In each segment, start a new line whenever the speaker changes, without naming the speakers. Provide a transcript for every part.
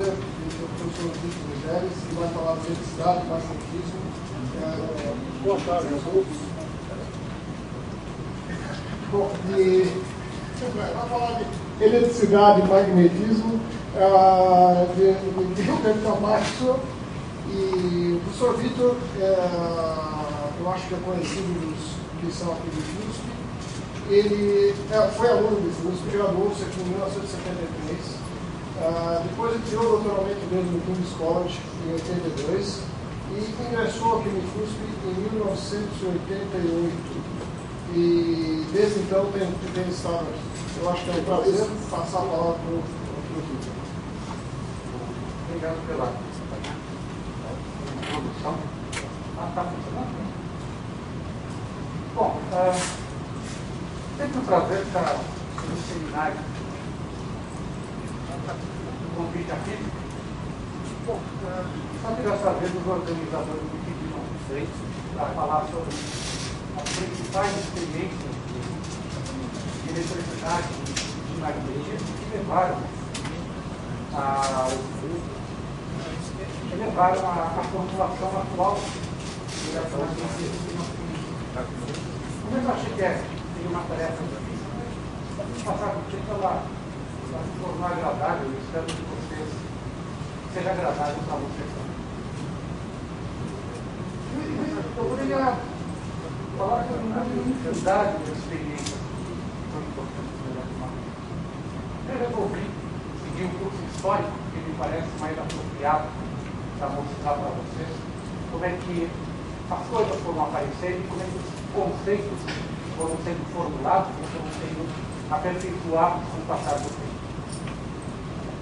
O professor Vitor Miseres, que vai falar de eletricidade, magnetismo. Boa tarde a todos. Bom, vai falar de eletricidade e magnetismo, de Roberto Camacho. E o professor Vitor, eu acho que é conhecido dos que são aqui do FUSP. Ele foi aluno do FUSP, graduou-se aqui em 1973. Depois ele tirou o doutoramento dele no King's College em 82 e ingressou aqui no FUSP em 1988. E desde então tem estado aqui. Eu acho que é um prazer passar a palavra para o Vitor.
Obrigado pela introdução. Está funcionando? Bom, sempre um prazer estar no seminário. Convite aqui. Bom, só que dessa vez os organizadores me pediram vocês para falar sobre as principais experiências de eletricidade de magnetismo que levaram à formulação atual da ciência. Como eu achei que seria uma tarefa difícil, passar por tempo ela se tornar agradável, eu espero que vocês seja agradável para vocês também. Eu poderia falar sobre uma infinidade de experiências que são importantes no eletromagnetismo. Eu resolvi seguir um curso histórico que me parece mais apropriado para mostrar para vocês como é que as coisas foram aparecendo e como é que os conceitos foram sendo formulados e foram sendo aperfeiçoados com o passar do tempo.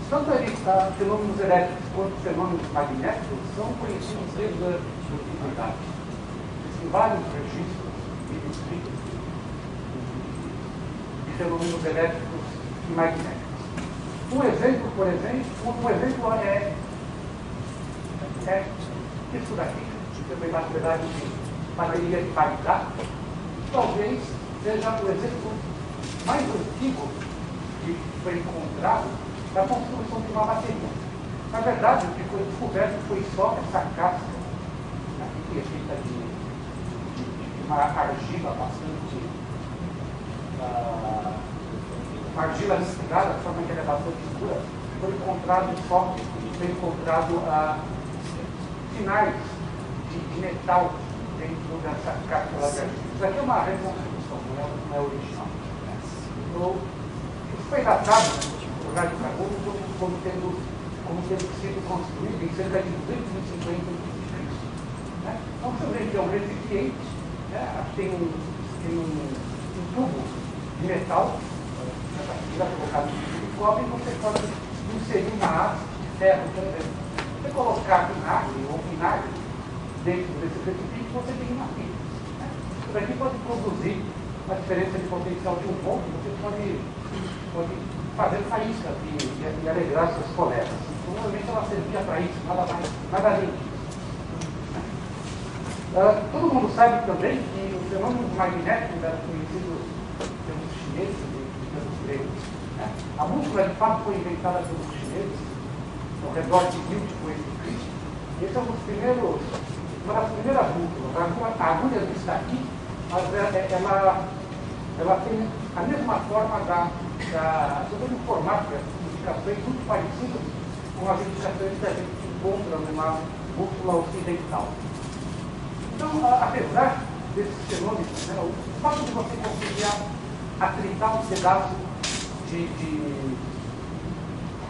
Tanto fenômenos elétricos quanto fenômenos magnéticos são conhecidos desde a antiguidade. Existem vários registros escritos de fenômenos elétricos e magnéticos. Um exemplo, por exemplo, é isso daqui, que também na verdade de bateria de Bagdá. Talvez seja o exemplo mais antigo que foi encontrado da construção de uma bateria. Na verdade, o que foi descoberto foi só essa casca, que é feita de uma argila bastante. Uma argila misturada, de forma que ela é bastante escura. Foi encontrado sinais de metal dentro dessa cápsula de argila. Isso aqui é uma reconstrução, não é original. Isso foi datado por rádio carbono como tendo sido construído em cerca de 250 a.C. Então você vê que é um recipiente, tem um tubo de metal, colocado no cobre, e você pode inserir uma haste de ferro, por exemplo. Se você colocar vinagre ou vinagre dentro desse recipiente, você tem uma fita. Isso daqui pode produzir uma diferença de potencial de 1 volt, você pode fazer faíscas e alegrar seus colegas. Provavelmente ela servia para isso, nada além disso. Todo mundo sabe também que o fenômeno magnético era conhecido pelos chineses e pelos gregos. A bússola, de fato, foi inventada pelos chineses ao redor de 1000 depois de Cristo. Esse é uma das primeiras bússolas. A agulha não está aqui, mas ela tem a mesma forma sobre um formato de indicações muito parecidas com as indicações que a gente encontra numa bússola ocidental. Então, apesar desses fenômenos, o fato de você conseguir atritar um pedaço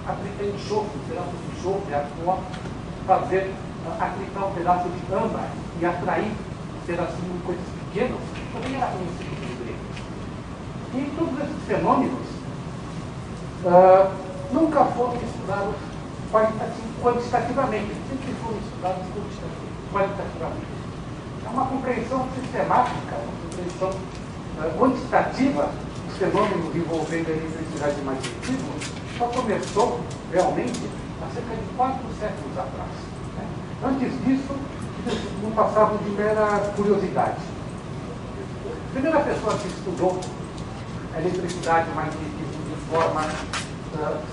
atritar enxofre, um pedaço de enxofre, fazer atritar um pedaço de âmbar e atrair um pedacinho de coisas pequenas, também era conhecido nos gregos. E todos esses fenômenos nunca foram estudados quantitativamente, sempre foram estudados qualitativamente. É uma compreensão sistemática, uma compreensão quantitativa dos fenômenos envolvendo a eletricidade e magnetismo só começou realmente há cerca de 4 séculos atrás. Antes disso, não passavam de mera curiosidade. A primeira pessoa que estudou a eletricidade e o magnetismo de forma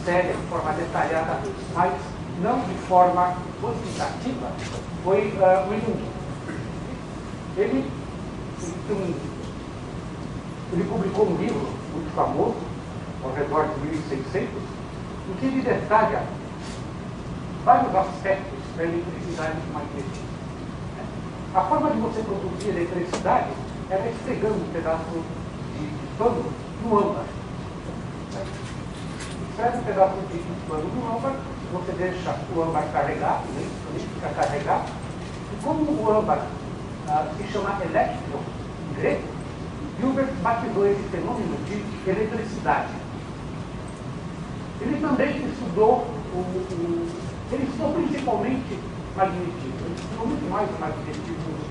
séria, de forma detalhada, mais não de forma ostentativa, foi William Gibbs. Ele publicou um livro muito famoso, ao redor de 1600, em que ele detalha vários aspectos da eletricidade e magnetismo. A forma de você produzir eletricidade era esfregando um pedaço de pano no âmbar. Esfrega um pedaço de pano no âmbar, você deixa o âmbar carregado, ele fica carregado, e como o âmbar se chama elétrico em grego, Gilbert batizou esse fenômeno de eletricidade. Ele também estudou ele estudou principalmente magnetismo. Ele estudou muito mais o magnetismo do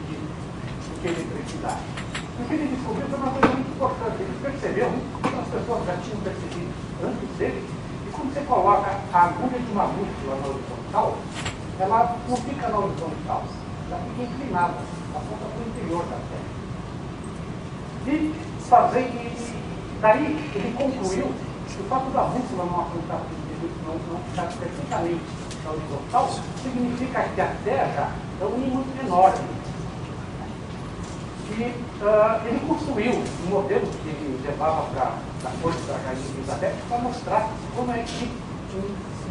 que a eletricidade. O que ele descobriu foi uma coisa muito importante. Ele percebeu, as pessoas já tinham percebido antes dele, que quando você coloca a agulha de uma bússola na horizontal, ela não fica na horizontal, ela fica inclinada, aponta para o interior da Terra. E daí ele concluiu que o fato da bússola não apontar não ficar perfeitamente na horizontal significa que a Terra é um ímã enorme. E ele construiu um modelo que ele levava para a corte da Rainha Elizabeth para mostrar como é que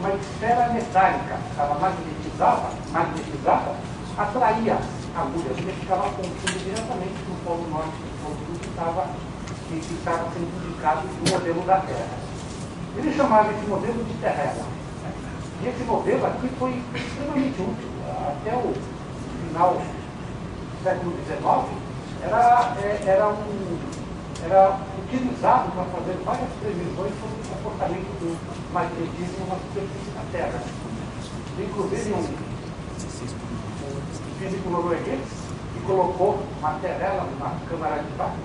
uma esfera metálica, ela magnetizava, atraía a agulha, ele ficava apontando diretamente para o polo norte do polo sul que estava sendo indicado no modelo da Terra. Ele chamava esse modelo de Terrela. E esse modelo aqui foi extremamente útil. Até o final do século XIX, era utilizado para fazer várias previsões sobre o comportamento do magnetismo na superfície da Terra. Inclusive um físico norueguês que colocou uma terrela numa câmara de vácuo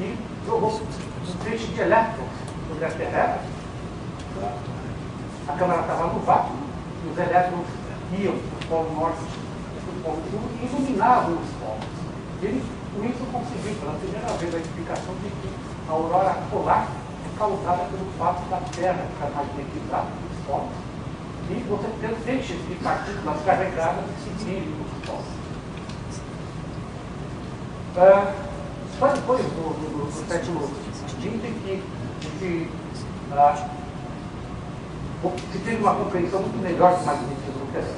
e jogou um feixe de elétrons sobre a terrela. A câmara estava no vácuo e os elétrons iam para o polo norte e para o polo sul e iluminavam os polos. Ele, com isso, conseguiu pela primeira vez a explicação de que a aurora polar é causada pelo fato da Terra ficar magnetizada nos polos e você ter feixes de partículas carregadas que se dirigem nos polos. Só depois do século XX que se teve uma compreensão muito melhor do magnetismo terrestre.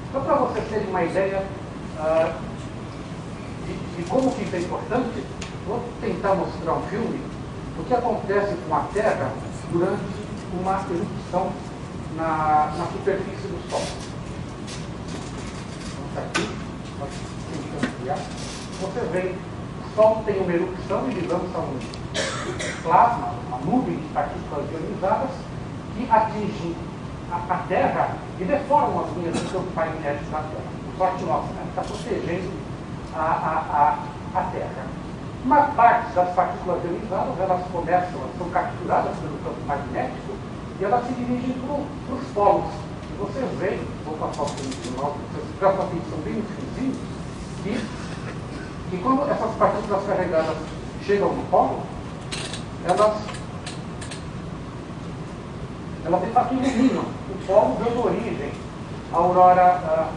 Então, para vocês terem uma ideia de como que isso é importante, vou tentar mostrar um filme do que acontece com a Terra durante uma erupção na superfície do Sol. Então, aqui, você vê, o Sol tem uma erupção e ele lança um plasma, uma nuvem de partículas ionizadas, que atingem a Terra e deformam as linhas do campo magnético da Terra. Por sorte nossa, né? Está protegendo a Terra. Uma parte das partículas ionizadas, elas são capturadas pelo campo magnético e elas se dirigem para os polos. E vocês veem, vou passar o filme de novo, vocês prestam atenção bem no finzinho, que quando essas partículas carregadas chegam no polo, elas de fato iluminam o polo, dando origem à aurora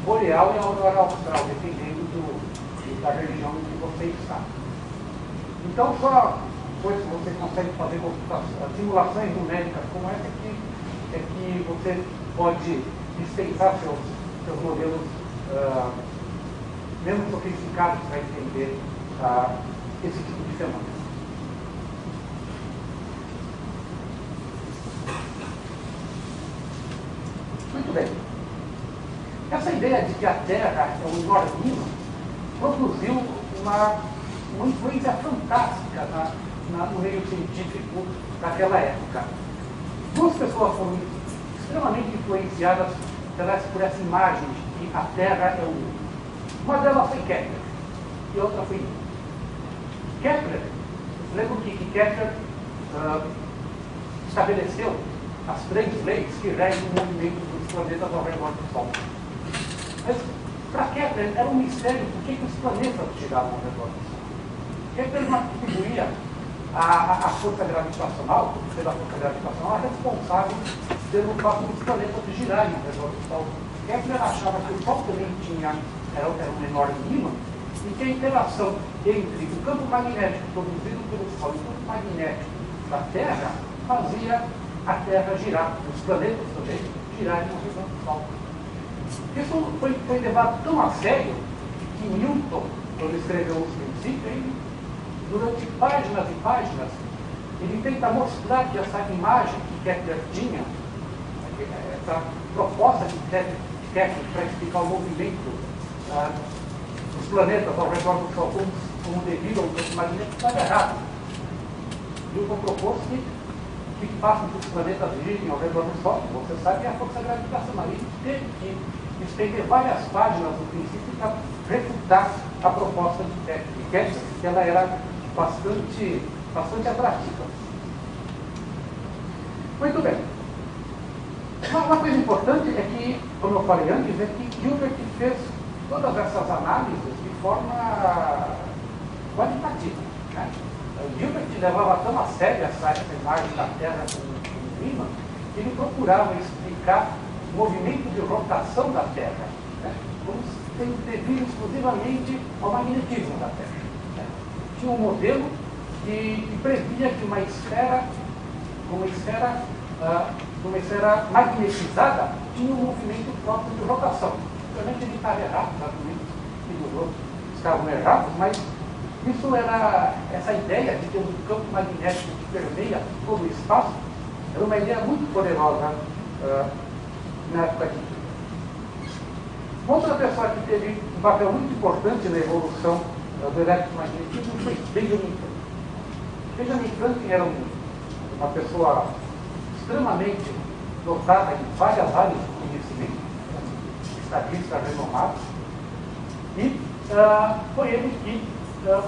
boreal e à aurora austral, dependendo da região em que você está. Então, só depois que você consegue fazer simulações numéricas como essa, é que você pode dispensar seus modelos menos sofisticados para entender esse tipo de fenômeno. Muito bem. Essa ideia de que a Terra é um enorme ímã produziu uma influência fantástica no meio científico daquela época. Duas pessoas foram extremamente influenciadas por essa imagem de que a Terra é um ímã. Uma delas foi Kepler e outra foi Newton. Kepler, lembra que Kepler estabeleceu as três leis que regem o movimento dos planetas ao redor do Sol. Mas, para Kepler, era um mistério por que os planetas giravam ao redor do Sol. Kepler não atribuía a força gravitacional, pela força gravitacional, a responsável pelo fato dos planetas girarem ao redor do Sol. Kepler achava que o Sol também era um enorme ímã, e que a interação entre o campo magnético produzido pelo Sol e o campo magnético da Terra fazia a Terra girar, os planetas também girarem ao redor do Sol. Isso foi levado tão a sério que Newton, quando escreveu os princípios, ele, durante páginas e páginas, ele tenta mostrar que essa imagem que Kepler tinha, essa proposta de Kepler para explicar o movimento dos planetas ao redor do Sol como devido ao campo magnético, estava errado. Newton propôs que faça que os planetas girem ao redor do Sol, você sabe, é a força gravitacional. Ele teve que estender várias páginas do princípio para refutar a proposta de Kepler, que ela era bastante atrativa. Muito bem. Uma coisa importante é que, como eu falei antes, é que Hilbert fez todas essas análises de forma qualitativa. Né? Hilbert levava tão a sério essa imagem da Terra como clima, que ele procurava explicar o movimento de rotação da Terra, né? Como sendo devido exclusivamente ao magnetismo da Terra. Né? Tinha um modelo que previa que uma esfera magnetizada tinha um movimento próprio de rotação. Obviamente ele estava errado, os argumentos que os outros estavam errados, mas isso era, essa ideia de ter um campo magnético que permeia todo o espaço, era uma ideia muito poderosa na época de Hilbert. Outra pessoa que teve um papel muito importante na evolução do eletromagnetismo foi Benjamin Franklin. Benjamin Franklin era uma pessoa extremamente dotada em várias áreas de conhecimento, estadista renomado, e foi ele que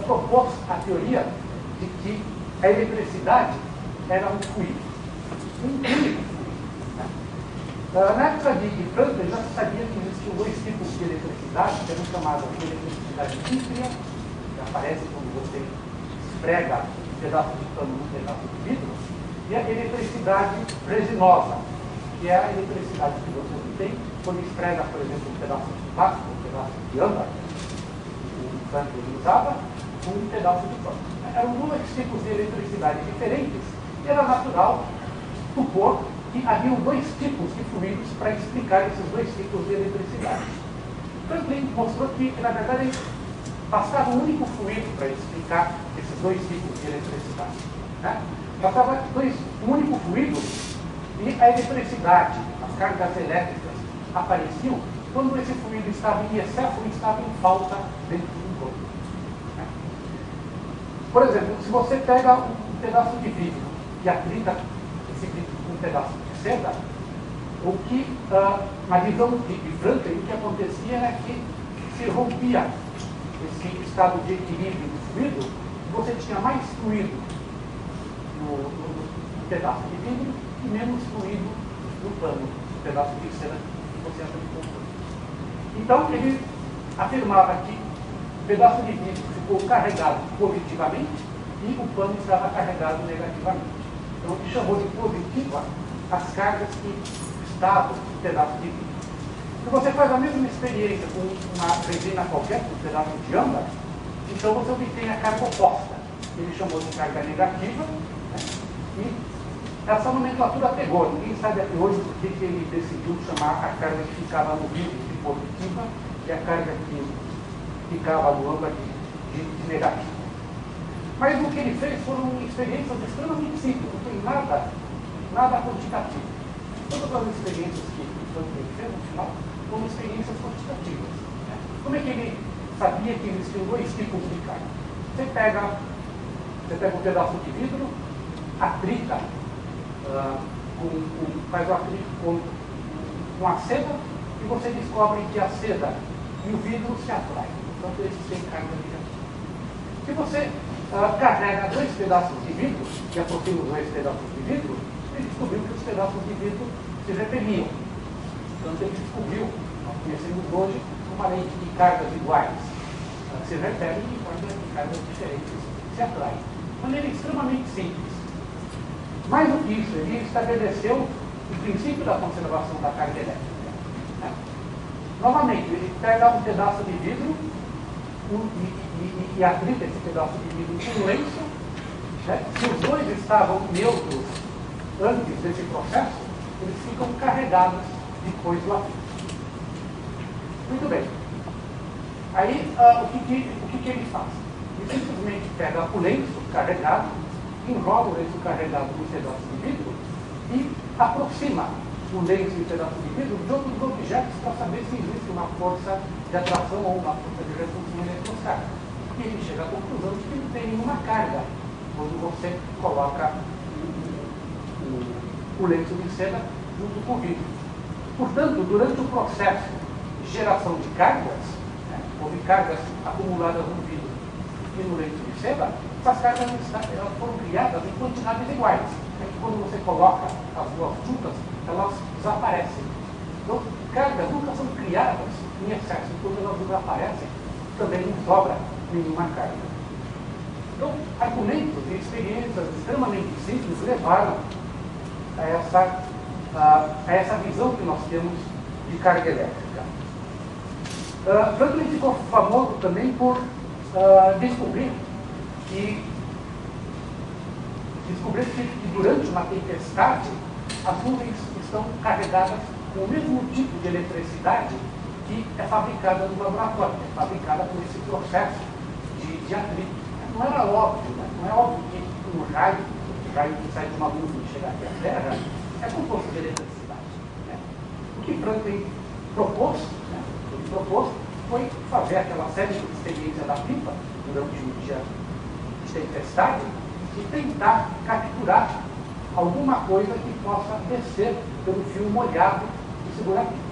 propôs a teoria de que a eletricidade era um fluido, um único fluido. Na época de Franklin já se sabia que existiam dois tipos de eletricidade, que eram chamadas de eletricidade ímpria, que aparece quando você esfrega um pedaço de pano num pedaço de vidro, e a eletricidade resinosa, que é a eletricidade que você tem quando esfrega, por exemplo, um pedaço de plástico, um pedaço de âmbar, um Franklin usava, com um pedaço de pano. Eram dois tipos de eletricidade diferentes, e era natural supor que haviam dois tipos de fluidos para explicar esses dois tipos de eletricidade. Franklin mostrou que, na verdade, bastava um único fluido para explicar esses dois tipos de eletricidade. Né? Bastava um único fluido e a eletricidade, as cargas elétricas, apareciam quando esse fluido estava em excesso ou estava em falta dentro do corpo. Né? Por exemplo, se você pega um pedaço de vidro e atrita esse vidro com um pedaço de seda, o que, na visão de Franklin, o que acontecia era que se rompia esse estado de equilíbrio do fluido, e você tinha mais fluido no pedaço de vidro e menos fluido no pano, no pedaço de seda que você apresentou. Então, ele afirmava que o pedaço de vidro ficou carregado positivamente e o pano estava carregado negativamente. Então, ele chamou de positiva as cargas que estavam no pedaço de vidro. Se você faz a mesma experiência com uma resina qualquer, com um pedaço de âmbar, então você obtém a carga oposta. Ele chamou de carga negativa, né? E essa nomenclatura pegou. Ninguém sabe até hoje por que ele decidiu chamar a carga que ficava no vidro de positiva e a carga que ficava no âmbar de negativa. Mas o que ele fez foram experiências extremamente simples, não tem nada quantitativo. Todas as experiências que ele fez no final foram experiências quantitativas. Né? Como é que ele sabia que existiam dois tipos de carga? Você pega um pedaço de vidro, atrita, faz o atrito com a seda e você descobre que a seda e o vidro se atraem. Então, eles têm carga negativa. Se você carrega dois pedaços de vidro e aproxima os dois pedaços de vidro, ele descobriu que os pedaços de vidro se repeliam. Portanto, ele descobriu, nós conhecemos hoje, uma lei de cargas iguais se repelem e cargas diferentes se atraem. De maneira extremamente simples. Mais do que isso, ele estabeleceu o princípio da conservação da carga elétrica. Né? Novamente, ele pega um pedaço de vidro e atrita esse pedaço de vidro com um lenço. Né? Se os dois estavam neutros antes desse processo, eles ficam carregados depois do atrito. Muito bem. Aí, o que ele faz? Ele simplesmente pega o lenço carregado, enrola o lenço carregado no pedaço de vidro e aproxima o lenço e o pedaço de vidro de outros objetos para saber se existe uma força de atração ou uma força de repulsão eletrostática. E ele chega à conclusão de que não tem nenhuma carga quando você coloca o lenço de seda junto com o vidro. Portanto, durante o processo de geração de cargas, né, houve cargas acumuladas no vidro e no lenço de seda, essas cargas elas foram criadas em quantidades iguais. É que quando você coloca as duas juntas, elas desaparecem. Então, cargas nunca são criadas em excesso. Quando elas desaparecem, também não sobra nenhuma carga. Então, argumentos e experiências extremamente simples levaram a essa visão que nós temos de carga elétrica. Franklin ficou famoso também por descobrir que durante uma tempestade as nuvens estão carregadas com o mesmo tipo de eletricidade que é fabricada no laboratório, é fabricada por esse processo de atrito. Não era óbvio, né? Não é óbvio que um raio que sai de uma nuvem e chega aqui à Terra, é composto de eletricidade. Né? O que Franklin propôs, né? Ele propôs foi fazer aquela série de experiência da pipa durante um dia de tempestade e tentar capturar alguma coisa que possa descer pelo fio molhado e segurar a pipa.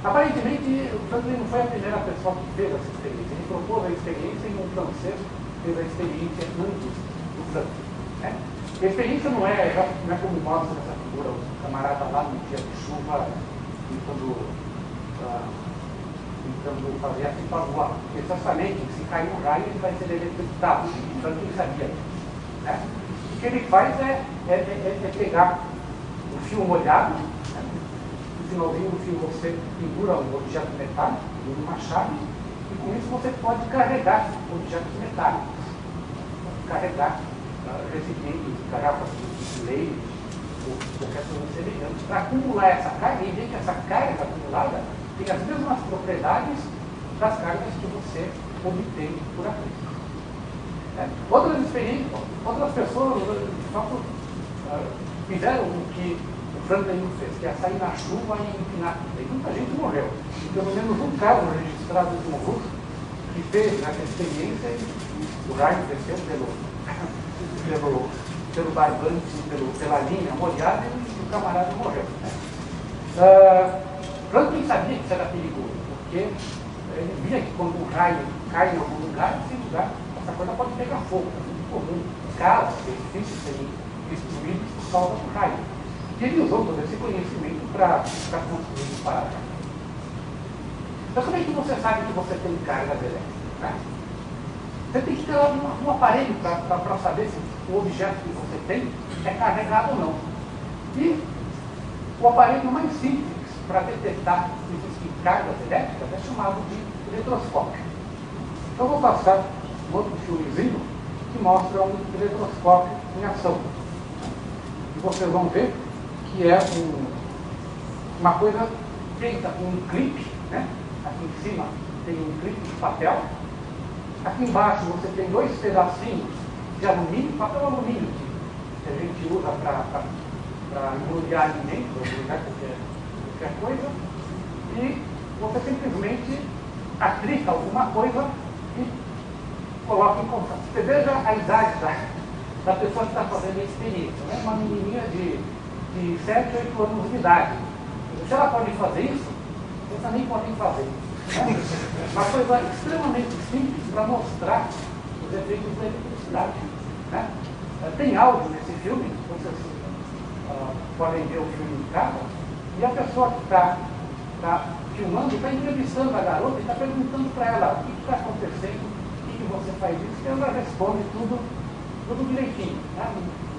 Aparentemente, o Franklin não foi a primeira pessoa que fez essa experiência. Ele propôs a experiência e um francês fez a experiência antes do Franklin. Né? A experiência não é como mostra essa figura, o camarada lá no dia de chuva tentando fazer a pipa voar. Porque certamente, se cair um raio, ele vai ser eletrocutado. O Franklin sabia. Né? O que ele faz é pegar o fio molhado, né? No finalzinho do fio você pendura um objeto metálico, uma chave, e com isso você pode carregar objetos metálicos, carregar recipientes, garrafas de leite, ou qualquer coisa semelhante, para acumular essa carga e ver que essa carga acumulada tem as mesmas propriedades das cargas que você obtém por aqui. Outras experiências, outras pessoas, de fato, fizeram o que o Franklin fez, que é sair na chuva e empinar. E muita gente morreu. E pelo menos um caso registrado de um russo que fez essa experiência e o raio desceu pelo barbante, pela linha molhada e o camarada morreu. Franklin sabia que isso era perigoso, porque ele via que quando um raio cai em algum lugar, essa coisa pode pegar fogo. É muito comum casas, edifícios serem destruídos por causa do raio. E ele usou todo esse conhecimento para construir um paradigma. Mas como é que você sabe que você tem cargas elétricas? Né? Você tem que ter um aparelho para saber se o objeto que você tem é carregado ou não. E o aparelho mais simples para detectar se existem cargas elétricas é chamado de eletroscópio. Então, eu vou passar um outro filmezinho que mostra um eletroscópio em ação. E vocês vão ver que é uma coisa feita com um clipe, né? Aqui em cima tem um clipe de papel. Aqui embaixo você tem dois pedacinhos de alumínio, papel alumínio, que a gente usa para embrulhar alimentos, embrulhar qualquer coisa. E você simplesmente aplica alguma coisa e coloca em contato. Você veja a idade da pessoa que está fazendo a experiência, né? Uma menininha de 7, 8 anos de idade. Se ela pode fazer isso, vocês também podem fazer. Né? Uma coisa extremamente simples para mostrar os efeitos da eletricidade. Né? Tem áudio nesse filme, vocês podem ver o filme em casa, e a pessoa que está filmando está entrevistando a garota e está perguntando para ela o que está acontecendo, o que você faz isso, e ela responde tudo tudo direitinho. Né?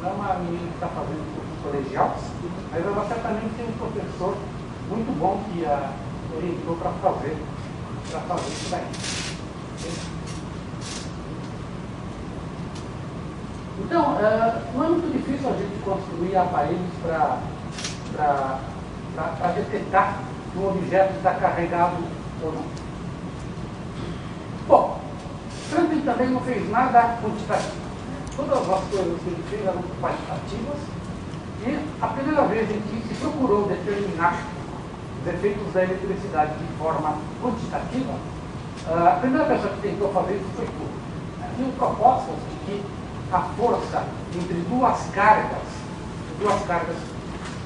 Não é uma menina que está fazendo curso colegial, mas ela certamente tem um professor muito bom que a orientou para fazer isso daí. Então, não é muito difícil a gente construir aparelhos para detectar se um objeto está carregado ou não. Bom, Franklin também não fez nada quantitativo. Todas as coisas que ele fez eram qualitativas, e a primeira vez em que se procurou determinar os efeitos da eletricidade de forma quantitativa, a primeira pessoa que tentou fazer isso foi Coulomb. Tinham propostas de que a força entre duas cargas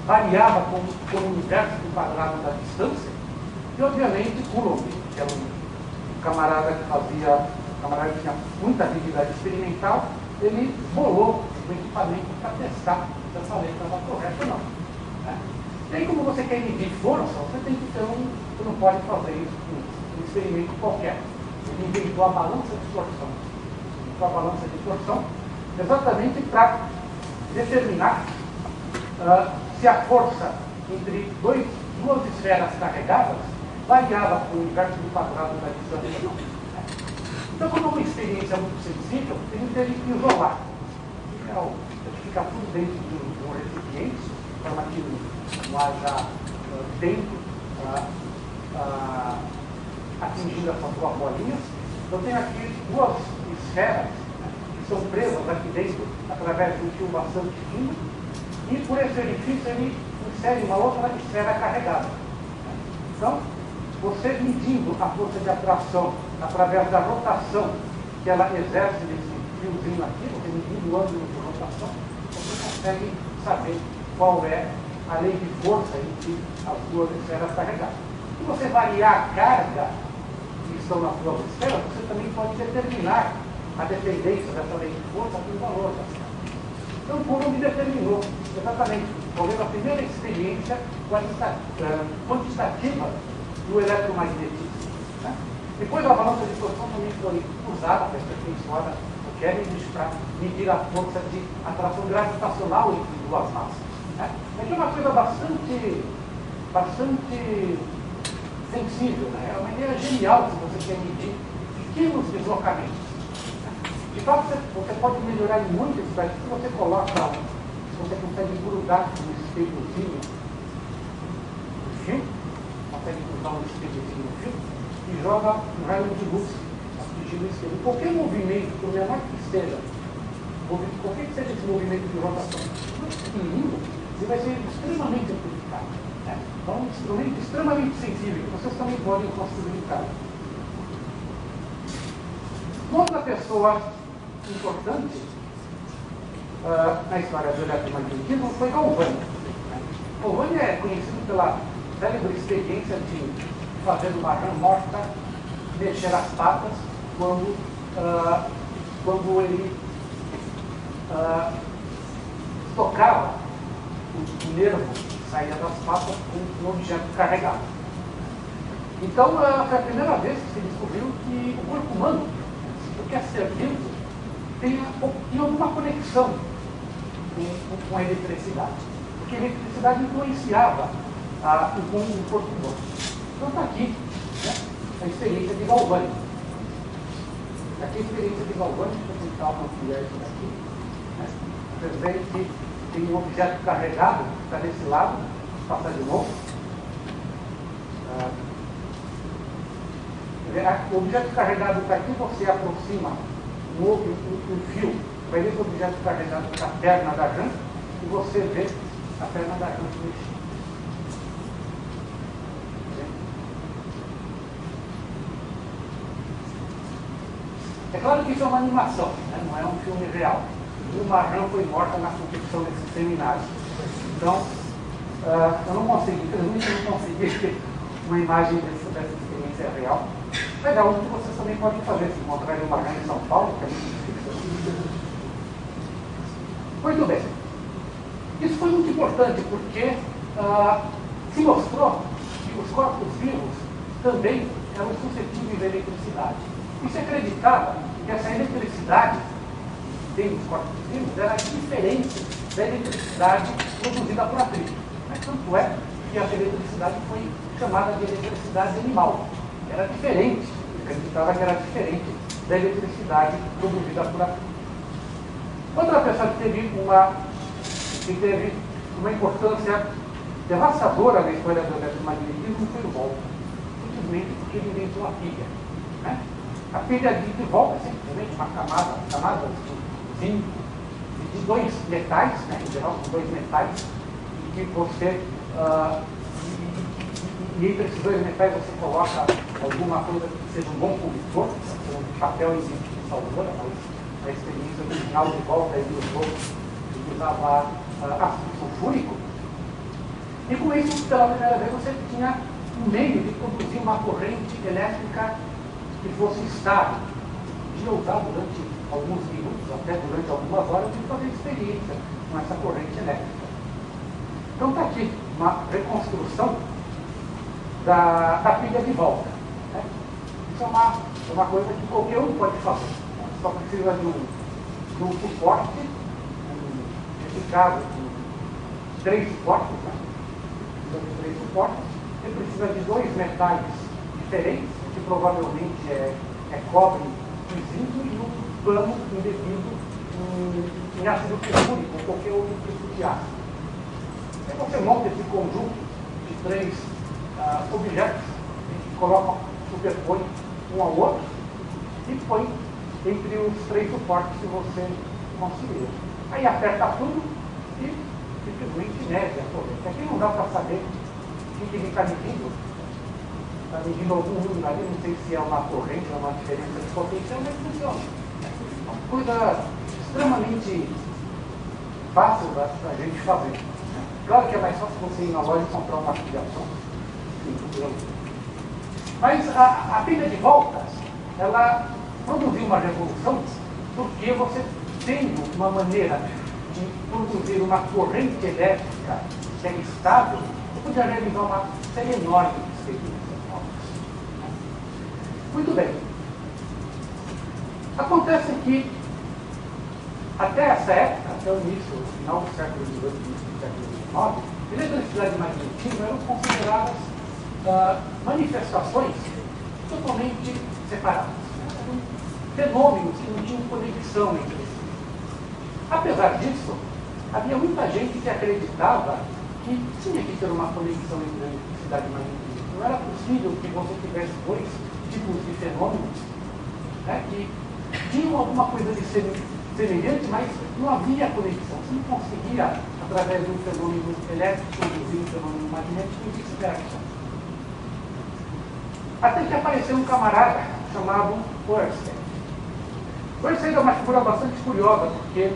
variava com o universo do quadrado da distância, e obviamente Coulomb, que era um camarada que tinha muita habilidade experimental, ele bolou o equipamento para testar se essa lei estava correta ou não. Né? E aí, como você quer medir força, você tem que ter você não pode fazer isso com um experimento qualquer. Ele inventou a balança de torção. Exatamente para determinar se a força entre duas esferas carregadas variava com o universo do quadrado da distância. Então, como é uma experiência muito sensível, ele teve que isolar. Fica tudo dentro de um recipiente, de forma que não haja tempo atingindo essas duas bolinhas. Eu tenho aqui duas esferas que são presas aqui dentro através de um fio bastante fino, e por esse orifício ele insere uma outra esfera carregada. Então, você medindo a força de atração através da rotação que ela exerce nesse fiozinho aqui, você medindo o ângulo de rotação, você consegue saber qual é a lei de força entre as duas esferas carregadas. Se você variar a carga que estão nas duas esferas, você também pode determinar a dependência dessa lei de força pelo valor das cargas. Então, Coulomb determinou exatamente, talvez a primeira experiência quantitativa do eletromagnetismo. Né? Depois a balança de torção também foi usada, foi aperfeiçoada no Kelvin para medir a força de atração gravitacional entre duas massas. Né? É uma coisa bastante sensível, né? É uma ideia genial se você quer medir pequenos deslocamentos. De fato, você pode melhorar muito isso daí se você consegue grudar um espelhozinho no fio, consegue cruzar um espelhozinho no fio e joga um raio de luz atingindo o espelho. Qualquer movimento, por menor que seja, qualquer que seja esse movimento de rotação muito pequenininho, ele vai ser extremamente amplificado. Né? Então, um instrumento extremamente sensível que vocês também podem construir em casa. Uma outra pessoa importante na história do eletromagnetismo foi Galvani. Galvani é conhecido pela célebre experiência de fazer uma rã morta mexer as patas quando ele tocava o nervo que saía das patas com um objeto carregado. Então, foi a primeira vez que se descobriu que o corpo humano, o que é ser vivo, tem alguma conexão com a eletricidade. Porque a eletricidade influenciava o corpo humano. Então está aqui, né, a experiência de Galvani. Aqui a experiência de Galvani, deixa eu tentar ampliar isso daqui. Né? Vocês veem que tem um objeto carregado que está desse lado, vou passar de novo. O objeto carregado está aqui, você aproxima um fio, vai ver esse objeto carregado da perna da rã, e você vê a perna da rã se mexer. É claro que isso é uma animação, né? Não é um filme real. Uma rã foi morta na confecção desses seminários. Então, eu não consegui, infelizmente eu não consegui ter uma imagem dessa experiência real. Mas é algo que vocês também podem fazer, se encontrarem uma rã em São Paulo, que é muito difícil. Muito bem. Isso foi muito importante porque se mostrou que os corpos vivos também eram suscetíveis à eletricidade. E se acreditava que essa eletricidade tem nos corpos vivos era diferente da eletricidade produzida por atrito. Tanto é que a eletricidade foi chamada de eletricidade animal. Era diferente, acreditava que era diferente da eletricidade produzida por atrito. Outra pessoa que teve uma importância devastadora na história do eletromagnetismo foi o Volta, simplesmente porque ele inventou a pilha. A pilha de volta é simplesmente uma camada de zinco, de dois metais, em geral são dois metais, e que você, e entre esses dois metais você coloca alguma coisa que seja um bom condutor, um papel em salvadora, mas a experiência original de Volta ele usava ácido sulfúrico, e com isso, pela primeira vez, você tinha um meio de produzir uma corrente elétrica que fosse estável. Podia usar durante alguns minutos, até durante algumas horas, e fazer experiência com essa corrente elétrica. Então está aqui uma reconstrução da pilha de volta. Isso é uma coisa que qualquer um pode fazer. Só precisa de um suporte, nesse caso, de 3 suportes, de 3 suportes. Você precisa de 2 metais diferentes, que provavelmente é cobre e zinco, e um pano embebido em ácido sulfúrico ou qualquer outro tipo de ácido. Aí você monta esse conjunto de 3 objetos, e coloca, superpõe um ao outro e põe entre os 3 suportes que você conseguiu. Aí aperta tudo e simplesmente mede a corrente. Aqui não dá para saber o que ele está medindo. Está medindo algum número ali, não sei se é uma corrente ou uma diferença de potencial, mas funciona. É uma coisa extremamente fácil da gente fazer. Claro que é mais fácil você ir na loja e comprar uma filiação. Mas a pilha de voltas, ela produziu uma revolução porque você tem uma maneira de produzir uma corrente elétrica que é estável, você podia realizar uma série enorme de experiências novas. Muito bem. Acontece que até essa época, até o início, o final do século XVIII, início do século XIX, eletricidade e magnetismo eram consideradas manifestações totalmente separadas. Eram fenômenos que não tinham conexão entre si. Apesar disso, havia muita gente que acreditava que tinha que ter uma conexão entre eletricidade e magnetismo. Não era possível que você tivesse 2 tipos de fenômenos, que tinham alguma coisa de semelhante, mas não havia conexão. Você não conseguia, através de um fenômeno elétrico, produzir um fenômeno magnético e vice-versa. Até que apareceu um camarada chamado Ørsted. Ørsted é uma figura bastante curiosa, porque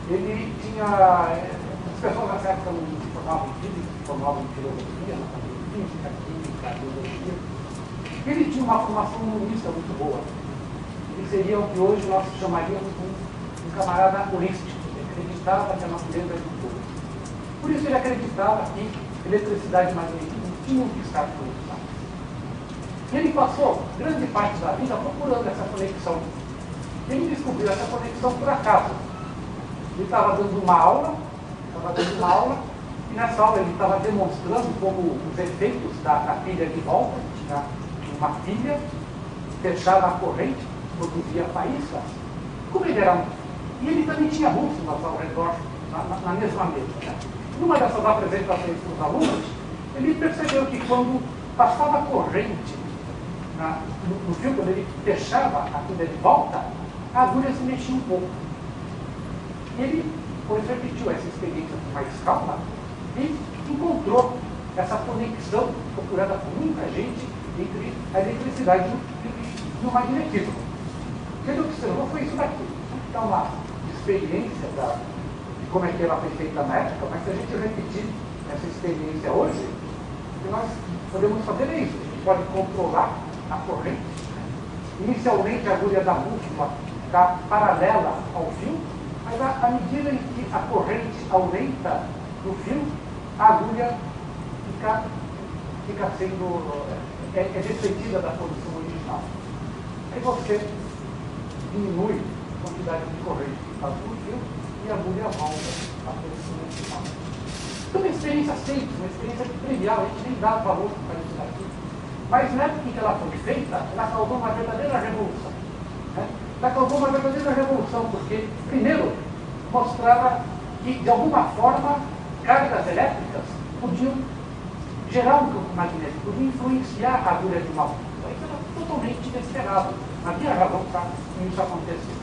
ele tinha... As pessoas nessa época não se formavam em física, se formavam em filosofia, na física, química, biologia. Ele tinha uma formação humanista muito boa. Ele seria o que hoje nós chamaríamos de um camarada holístico. Ele acreditava que a natureza é de tudo. Por isso ele acreditava que eletricidade e magnetismo tinham que estar conectados. E ele passou grande parte da vida procurando essa conexão. Ele descobriu essa conexão por acaso. Ele estava dando uma aula, e nessa aula ele estava demonstrando como os efeitos da pilha de volta, tinha uma pilha, fechava a corrente, produzia faíscas. Como ele era e ele também tinha bússolas ao redor, na mesma mesa. Numa dessas apresentações para os alunos, ele percebeu que quando passava a corrente no fio, quando ele fechava a pilha de volta, a agulha se mexia um pouco. E ele, depois, repetiu essa experiência com mais calma e encontrou essa conexão procurada por muita gente entre a eletricidade e o magnetismo. O que ele observou foi isso daqui. Então, uma experiência de como é que ela foi feita na época, mas se a gente repetir essa experiência hoje, o que nós podemos fazer é isso. A gente pode controlar a corrente. Inicialmente, a agulha da bússola está paralela ao fio, mas à medida em que a corrente aumenta no fio, a agulha fica sendo despedida da posição original. Aí você diminui quantidade de corrente que passa no fio e a agulha volta a posição final. Então, uma experiência simples, uma experiência trivial, a gente nem dá valor para isso daqui. Mas na época em que ela foi feita, ela causou uma verdadeira revolução. Né? Ela causou uma verdadeira revolução, porque, primeiro, mostrava que, de alguma forma, cargas elétricas podiam gerar um campo magnético, podiam influenciar a agulha de uma bússola. Isso era totalmente inesperado. Não havia razão para isso acontecer.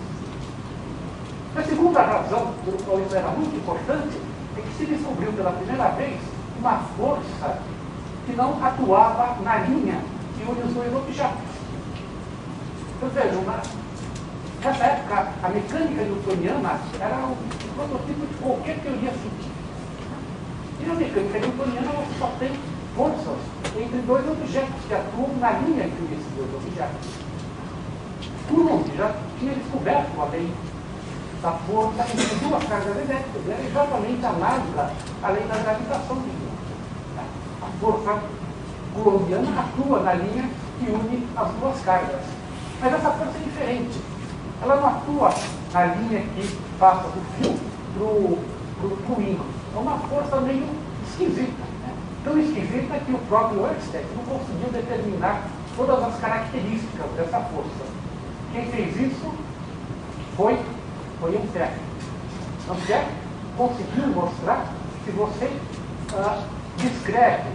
A segunda razão pelo qual isso era muito importante é que se descobriu pela primeira vez uma força que não atuava na linha que une os dois objetos. Então, vejam, nessa época, a mecânica newtoniana era um protótipo de qualquer teoria científica. E na mecânica newtoniana você só tem forças entre dois objetos que atuam na linha que une esses dois objetos. Coulomb já tinha descoberto a lei da força entre duas cargas elétricas, era exatamente análoga à lei da gravitação de Coulomb. A força coulombiana atua na linha que une as duas cargas. Mas essa força é diferente. Ela não atua na linha que passa do fio para o ímã. É uma força meio esquisita. Né? Tão esquisita que o próprio Ørsted não conseguiu determinar todas as características dessa força. Quem fez isso foi Ampère. Ampère conseguiu mostrar que se você descreve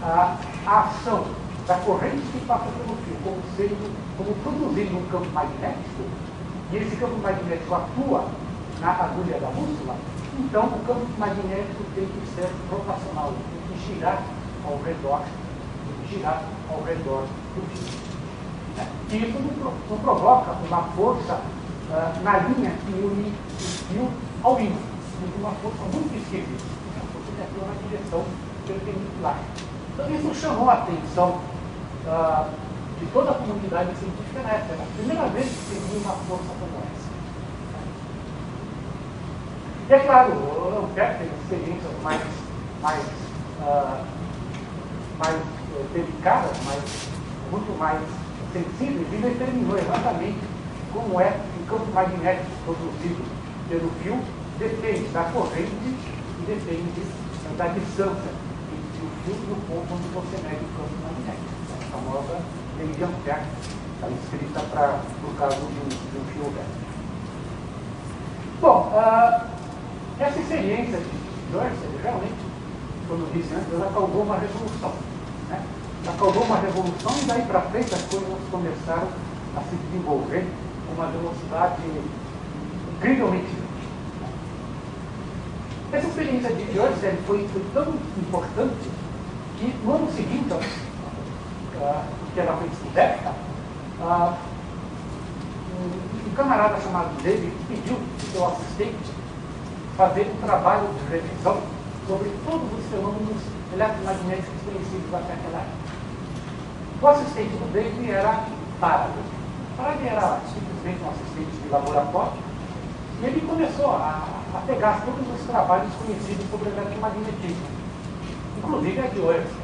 a ação da corrente que passa pelo fio como produzindo um campo magnético, e esse campo magnético atua na agulha da bússola, então o campo magnético tem que ser rotacional, tem que girar ao redor do fio. E isso não provoca uma força na linha que une o fio ao ímã. Uma força muito esquisita. Uma força que atua na direção perpendicular. Então isso chamou a atenção de toda a comunidade científica na época. Era a primeira vez que se viu uma força como essa. E é claro, o Ampère teve experiências mais delicadas, muito mais sensíveis, e determinou exatamente como é que o campo magnético produzido pelo fio depende da corrente e depende da distância entre o fio e o ponto onde você mede o campo magnético. A famosa lei de Ampère, está escrita no caso de um fio elétrico. Bom, essa experiência de Ørsted realmente, como eu disse antes, ela causou uma revolução. Né? Ela causou uma revolução e daí para frente as coisas começaram a se desenvolver com uma velocidade incrivelmente grande. Essa experiência de Ørsted foi tão importante que no ano seguinte, que ela foi descoberta, um camarada chamado David pediu ao seu assistente fazer um trabalho de revisão sobre todos os fenômenos eletromagnéticos conhecidos até aquela época. O assistente do David era Faraday. Faraday era simplesmente um assistente de laboratório e ele começou a pegar todos os trabalhos conhecidos sobre eletromagnetismo, inclusive a de Ørsted.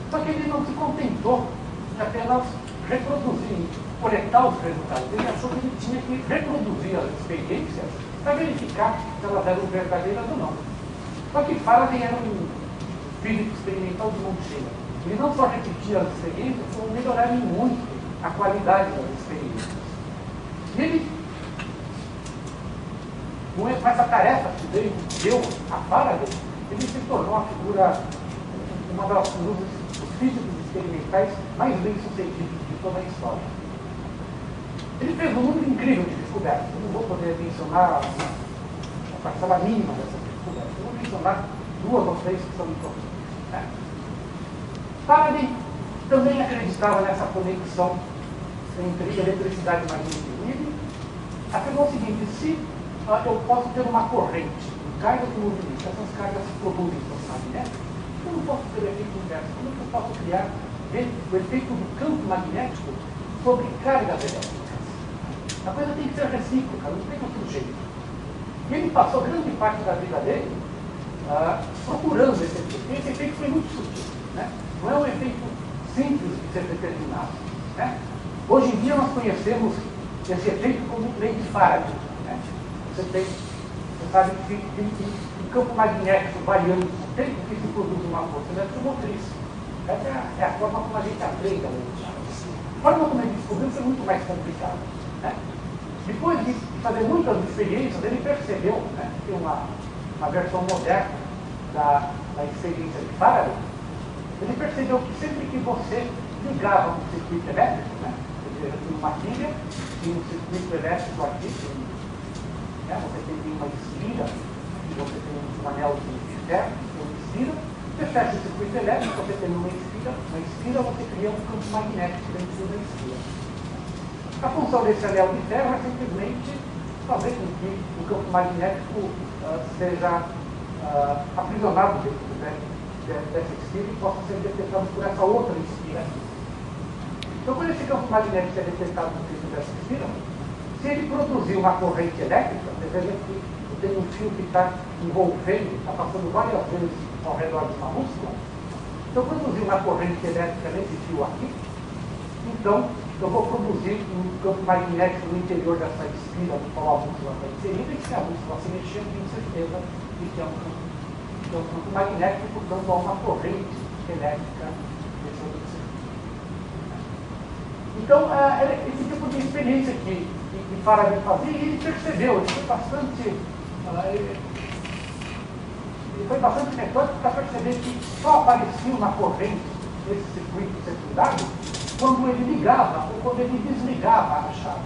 Só que ele não se contentou de apenas reproduzir, coletar os resultados. Ele achou que ele tinha que reproduzir as experiências para verificar se elas eram verdadeiras ou não. Só que Faraday era um físico experimental de mão cheia. Ele não só repetia as experiências, como melhorava muito a qualidade das experiências. E ele, com essa tarefa que deu a Faraday, ele se tornou uma das dos físicos experimentais mais bem-sucedidos de toda a história. Ele fez um número incrível de descobertas. Eu não vou poder mencionar a parcela mínima dessas descobertas. Eu vou mencionar 2 ou 3 que são importantes. Né? Faraday também acreditava nessa conexão entre eletricidade e magnetismo. E ele afirmou o seguinte: se eu posso ter uma corrente, carga que movimenta, essas cargas se produzem campo magnético, eu não posso ter o efeito inverso. Como é que eu posso criar o efeito do campo magnético sobre cargas elétricas? A coisa tem que ser recíproca, não tem outro jeito. E ele passou grande parte da vida dele procurando esse efeito. E esse efeito foi muito sutil. Né? Não é um efeito simples de ser determinado. Né? Hoje em dia nós conhecemos esse efeito como lei de Faraday. Né? Você sabe que o campo magnético variando o tempo que se produz uma força eletromotriz. Essa é a forma como a gente aprende a lei de Faraday. A forma como ele descobriu foi muito mais complicada. Né? Depois de fazer muitas experiências, ele percebeu, né, que uma versão moderna da experiência de Faraday, ele percebeu que sempre que você ligava um circuito elétrico, né, eu tinha uma pilha, tinha um circuito elétrico aqui, né, você tem uma espira, você tem um anel de ferro, uma espira, você fecha o circuito elétrico, você tem uma espira, você cria um campo magnético dentro da espira. A função desse anel de ferro é simplesmente fazer com que o campo magnético seja aprisionado dentro dessa espira e possa ser detectado por essa outra espira. Então, quando esse campo magnético é detectado dentro dessa espira, se ele produzir uma corrente elétrica, você veja que tem um fio que está envolvendo, está passando várias vezes ao redor de uma bússola. Se eu produzir uma corrente elétrica nesse fio aqui, então eu vou produzir um campo magnético no interior dessa espira no qual a bússola está inserida, e se a bússola se mexer, eu tenho certeza de que é um campo magnético, e, portanto, há uma corrente elétrica nesse outro circuito. Então, esse tipo de experiência que Faraday fazia, e ele percebeu, ele foi bastante metódico para perceber que só aparecia uma corrente nesse circuito secundário quando ele ligava ou quando ele desligava a chave.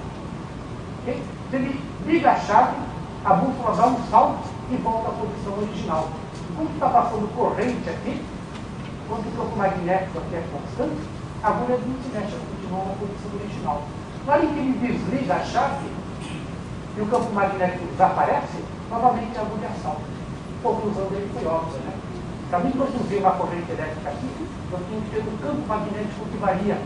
Okay? Se ele liga a chave, a bússola dá um salto e volta à posição original. Como está passando corrente aqui, quando o campo magnético aqui é constante, a agulha não se mexe, ela continua na posição original. Na hora em que ele desliga a chave e o campo magnético desaparece, novamente a agulha salta. A conclusão dele foi óbvia, né? Para mim produzir uma corrente elétrica aqui, eu tenho que ter um campo magnético que varia.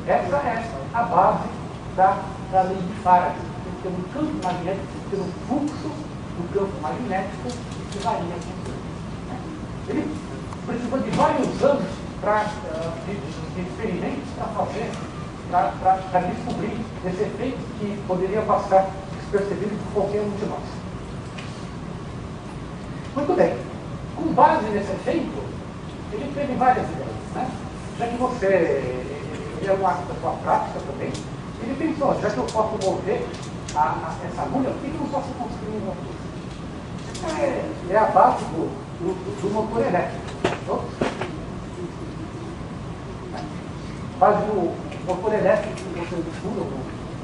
Essa é a base da lei de Faraday. Tem que ter um campo magnético, tem que ter um fluxo do campo magnético que varia. Ele precisou de vários anos de experimentos para descobrir esse efeito que poderia passar despercebido por qualquer um de nós. Muito bem. Com base nesse efeito, ele teve várias ideias. Né? Já que você é um ato da sua prática também, ele pensou, já que eu posso mover essa agulha, por que eu não posso construir uma coisa? É a base do motor elétrico. A base do motor elétrico que você estuda, o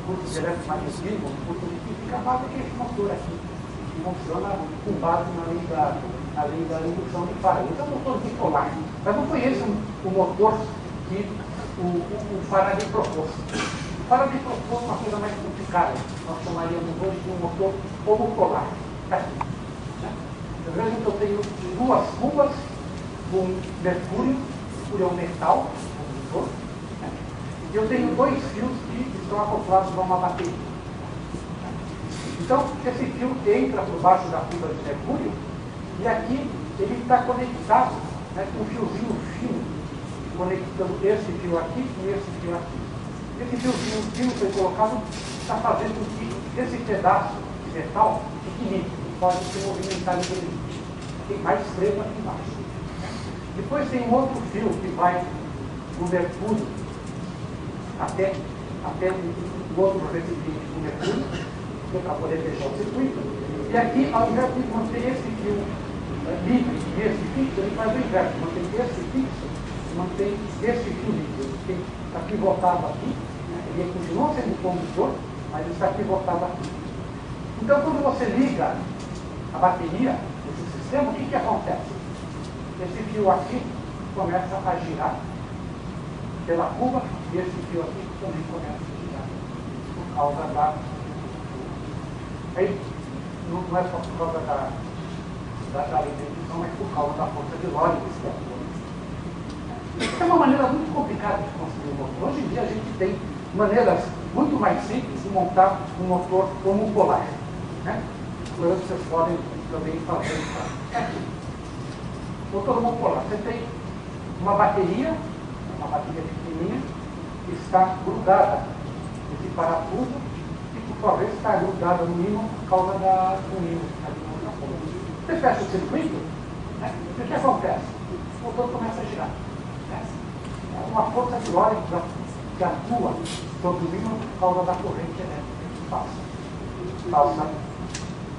curso de eletromagnetismo, o curso de física, a base é esse motor aqui, que funciona com base na lei da indução de Faraday. Esse é um motor bipolar. Mas não foi esse o motor que o Faraday propôs. O Faraday propôs uma coisa mais complicada. Nós chamaríamos hoje de um motor homopolar. Está aqui. Veja que eu tenho duas cubas com mercúrio é um metal, e eu tenho dois fios que estão acoplados a uma bateria. Então, esse fio entra por baixo da cuba de mercúrio, e aqui ele está conectado, né, com um fiozinho fino, conectando esse fio aqui e esse fio aqui. Esse fiozinho fino foi colocado, está fazendo com que esse pedaço de metal fique líquido, pode se movimentar livremente. Tem mais preso aqui embaixo. Depois tem um outro fio que vai do mercúrio até o outro recipiente do mercúrio, que é para poder fechar o circuito. E aqui, ao invés de manter esse fio livre e esse fixo, ele faz o inverso, mantém esse fixo e mantém esse fio livre. Ele está pivotado aqui, né? Ele continua sendo condutor, mas ele está pivotado aqui. Então, quando você liga a bateria desse sistema, o que acontece? Esse fio aqui começa a girar pela cuba e esse fio aqui também começa a girar por causa da... Aí, não é só por causa da indução, mas por causa da força de Lorentz. Essa é uma maneira muito complicada de construir um motor. Hoje em dia a gente tem maneiras muito mais simples de montar um motor homopolar. Né? Coisas que vocês podem também fazer. Aqui. Motor homopolar. Você tem uma bateria pequenininha, que está grudada nesse parafuso e por sua vez está grudada no ímã por causa do ímã. Você fecha o circuito, né? O que acontece? O motor começa a girar. Né? É uma força teórica que atua sobre o ímã por causa da corrente elétrica que passa.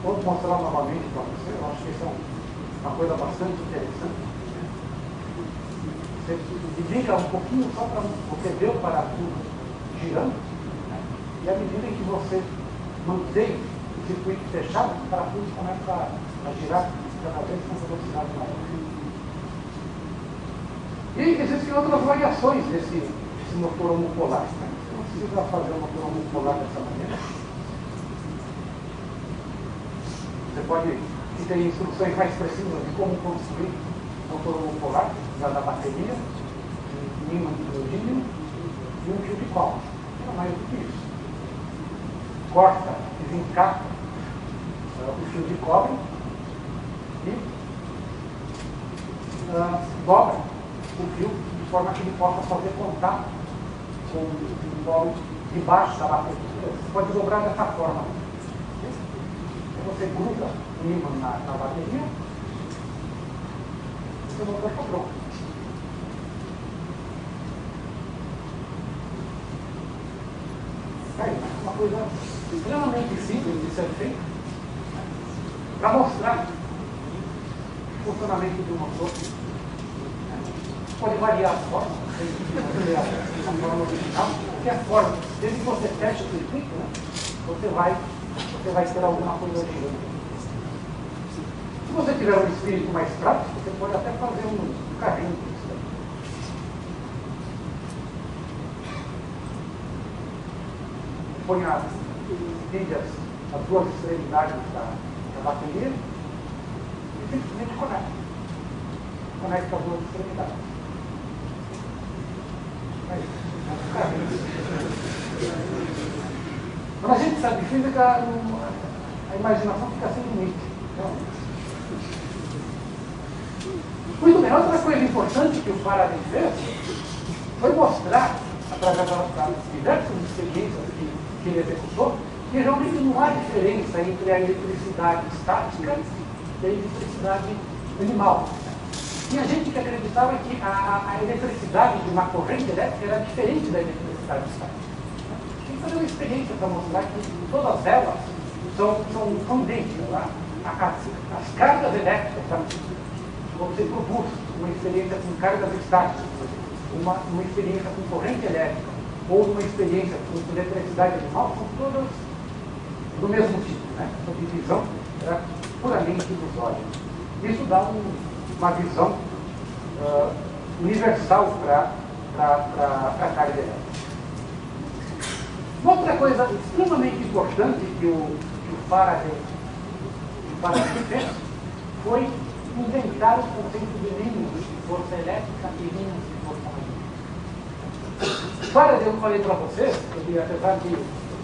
Vou mostrar novamente para você, eu acho que isso é uma coisa bastante interessante. Você desliga um pouquinho só para você ver o parafuso girando, né? E à medida em que você mantém o circuito fechado, o parafuso começa a girar cada vez com velocidade maior. E existem outras variações desse motor homopolar. Né? Você não precisa fazer um motor homopolar dessa maneira. Você pode ter instruções mais precisas de como construir um motor homopolar, da bateria, um ímã de hidrogênio e um fio de cobre. Não mais do que isso. Corta, desencapa o fio de cobre e dobra o fio de forma que ele possa fazer contato com o polo de baixo da bateria. Você pode dobrar dessa forma. Você gruda o ímã na bateria e o seu motor está pronto. Uma coisa extremamente simples de ser feita para mostrar o funcionamento do motor. Pode variar a forma, a forma original, qualquer forma. Desde que você feche o circuito, né, você vai ter alguma coisa girando. Se você tiver um espírito mais prático, você pode até fazer um carrinho com isso daí. Põe as pilhas, as duas extremidades da bateria e simplesmente conecta. Conecta as duas extremidades. Quando a gente sabe física, a imaginação fica sem limite. Muito bem, outra coisa importante que o Faraday fez foi mostrar, através das diversas experiências que ele executou, que realmente não há diferença entre a eletricidade estática e a eletricidade animal. Tinha gente que acreditava que a eletricidade de uma corrente elétrica era diferente da eletricidade estática. Tem que fazer uma experiência para mostrar que todas elas são idênticas. As cargas elétricas, você produz uma experiência com cargas estáticas, uma experiência com corrente elétrica, ou uma experiência com eletricidade animal, são todas do mesmo tipo. Né? Essa divisão era puramente ilusória. Isso dá uma visão universal para a carga elétrica. Outra coisa extremamente importante que o Faraday fez foi inventar o conceito de linhas de força elétrica e linhas de força magnética. Faraday, eu falei para vocês, que apesar de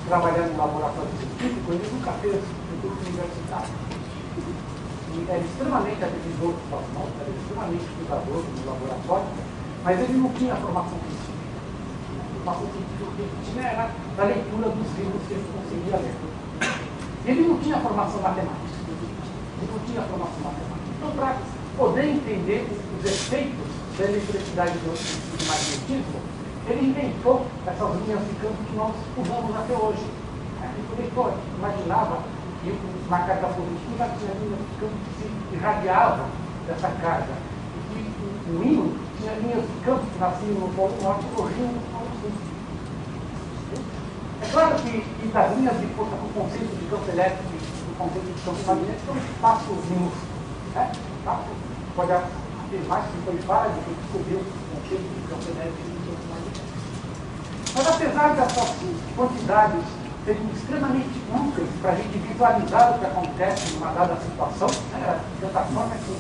trabalhar no laboratório científico, ele nunca fez um curso universitário. E era extremamente habilidoso com as mãos, era extremamente cuidadoso no laboratório, mas ele não tinha formação científica. A formação científica que ele tinha era da leitura dos livros que ele conseguia ler. Ele não tinha formação matemática. Então, para poder entender os efeitos da eletricidade e do magnetismo, ele inventou essas linhas de campo que nós usamos até hoje. Ele imaginava que na carga positiva tinha linhas de campo que se irradiavam dessa carga. E que o ímã tinha linhas de campo que nasciam no polo norte e corriam no polo sul. É claro que das linhas de força com o conceito de campo elétrico e o conceito de campo magnético são espaços minúsculos. Pode afirmar que foi Faraday que descobriu o conceito de campo elétrico e campo magnético. Mas apesar dessas quantidades serem extremamente úteis para a gente visualizar o que acontece numa dada situação, né, de outra forma que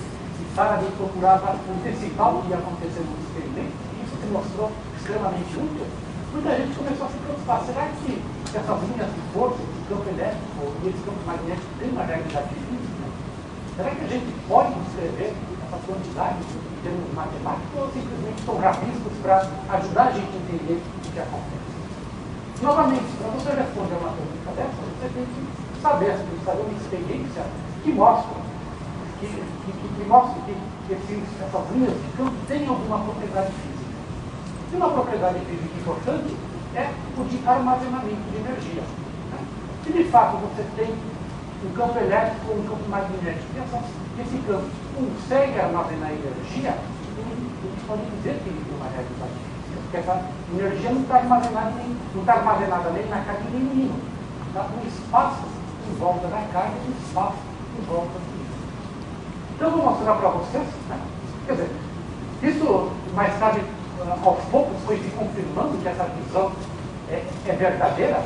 Faraday procurava antecipar o que ia acontecer no experimento, e isso se mostrou extremamente útil. Muita gente começou a se preocupar, será que essas linhas de força, de campo elétrico e esse campo magnético têm uma realidade física? Será que a gente pode descrever essas quantidades em termos matemáticos ou simplesmente são rabiscos para ajudar a gente a entender o que acontece? Novamente, para você responder uma pergunta dessa, você tem que saber uma experiência que mostra que essas linhas de campo têm alguma propriedade física. E uma propriedade física importante é o de armazenamento de energia. Né? Se de fato você tem um campo elétrico ou um campo magnético, esse campo consegue armazenar energia, ele pode dizer que ele tem uma realidade física, porque essa energia não está armazenada nem na carga nem no ímã. Está no espaço em volta da carga e no espaço em volta do ímã. Então eu vou mostrar para vocês, né? Quer dizer, isso mais tarde, aos poucos, foi se confirmando que essa visão é verdadeira.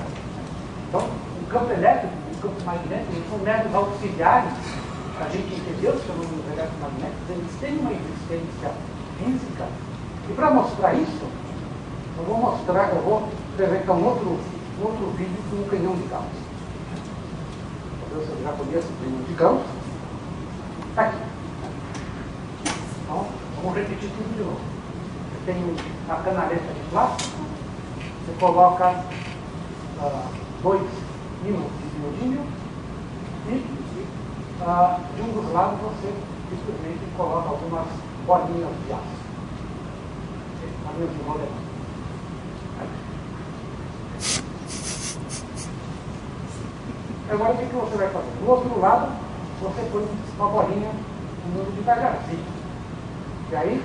Então, o campo elétrico e o campo magnético são meros auxiliares para a gente entender os fenômenos eletromagnéticos, eles têm uma existência física. E para mostrar isso, eu vou apresentar um outro vídeo com um canhão de Gauss. Talvez você já conheça o canhão de Gauss. Está aqui. Então, vamos repetir tudo de novo. Você tem a canaleta de plástico, você coloca 2 ímãs de neodímio e de um dos lados você simplesmente coloca algumas bolinhas de aço. Bolinhas de moledor. Agora o que você vai fazer? Do outro lado, você põe uma bolinha andando devagarzinho. E aí,